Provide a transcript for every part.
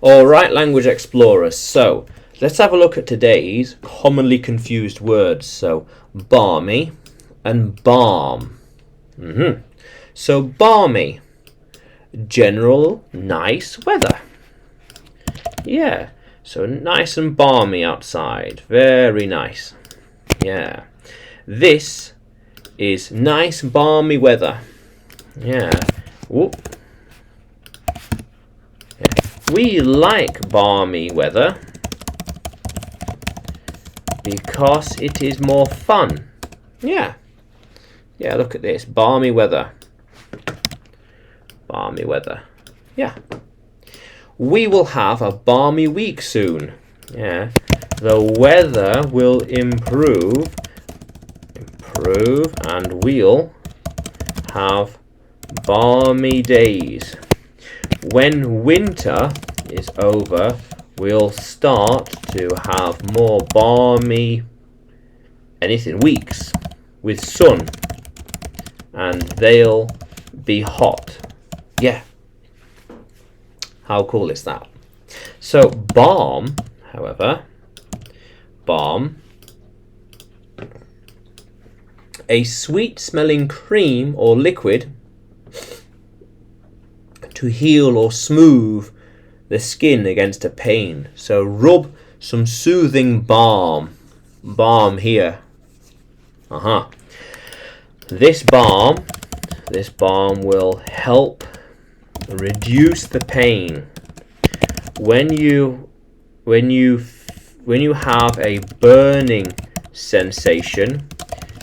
Alright, language explorers, so let's have a look at today's commonly confused words. So balmy and balm. So balmy, general nice weather. Yeah, so nice and balmy outside, very nice. Yeah, this is nice balmy weather. Yeah. Whoop. We like balmy weather because it is more fun. Yeah. Yeah, look at this. Balmy weather. Balmy weather. Yeah. We will have a balmy week soon. Yeah. The weather will improve and we'll have balmy days. When winter is over, we'll start to have more balmy weeks with sun, and they'll be hot. Yeah. How cool is that? So balm, however, a sweet smelling cream or liquid to heal or smooth the skin against a pain. So rub some soothing balm here. This balm will help reduce the pain. When you have a burning sensation,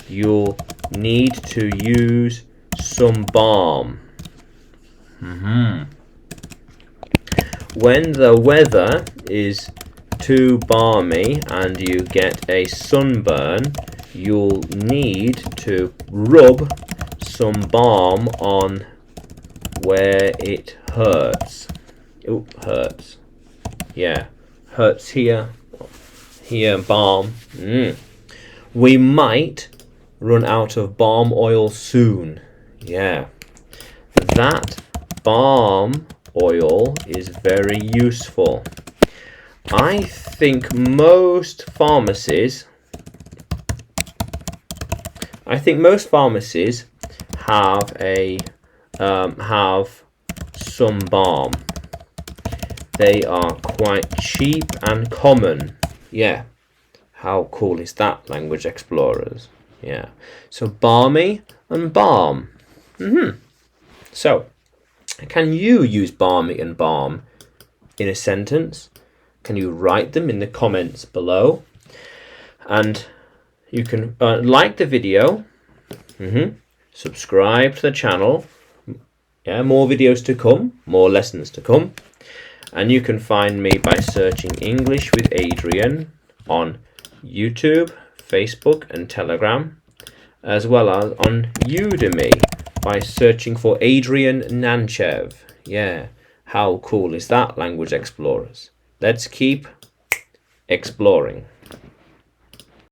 you'll need to use some balm. When the weather is too balmy and you get a sunburn, you'll need to rub some balm on where it hurts. Ooh, hurts. Yeah, hurts here. Here, balm. We might run out of balm oil soon. Yeah. That balm oil is very useful. I think most pharmacies have some balm. They are quite cheap and common. Yeah. How cool is that, language explorers? Yeah. So balmy and balm. So, can you use balmy and balm in a sentence? Can you write them in the comments below? And you can like the video, subscribe to the channel. Yeah, more videos to come, more lessons to come. And you can find me by searching English with Adrian on YouTube, Facebook and Telegram, as well as on Udemy by searching for Adrian Nanchev. Yeah, how cool is that, language explorers? Let's keep exploring.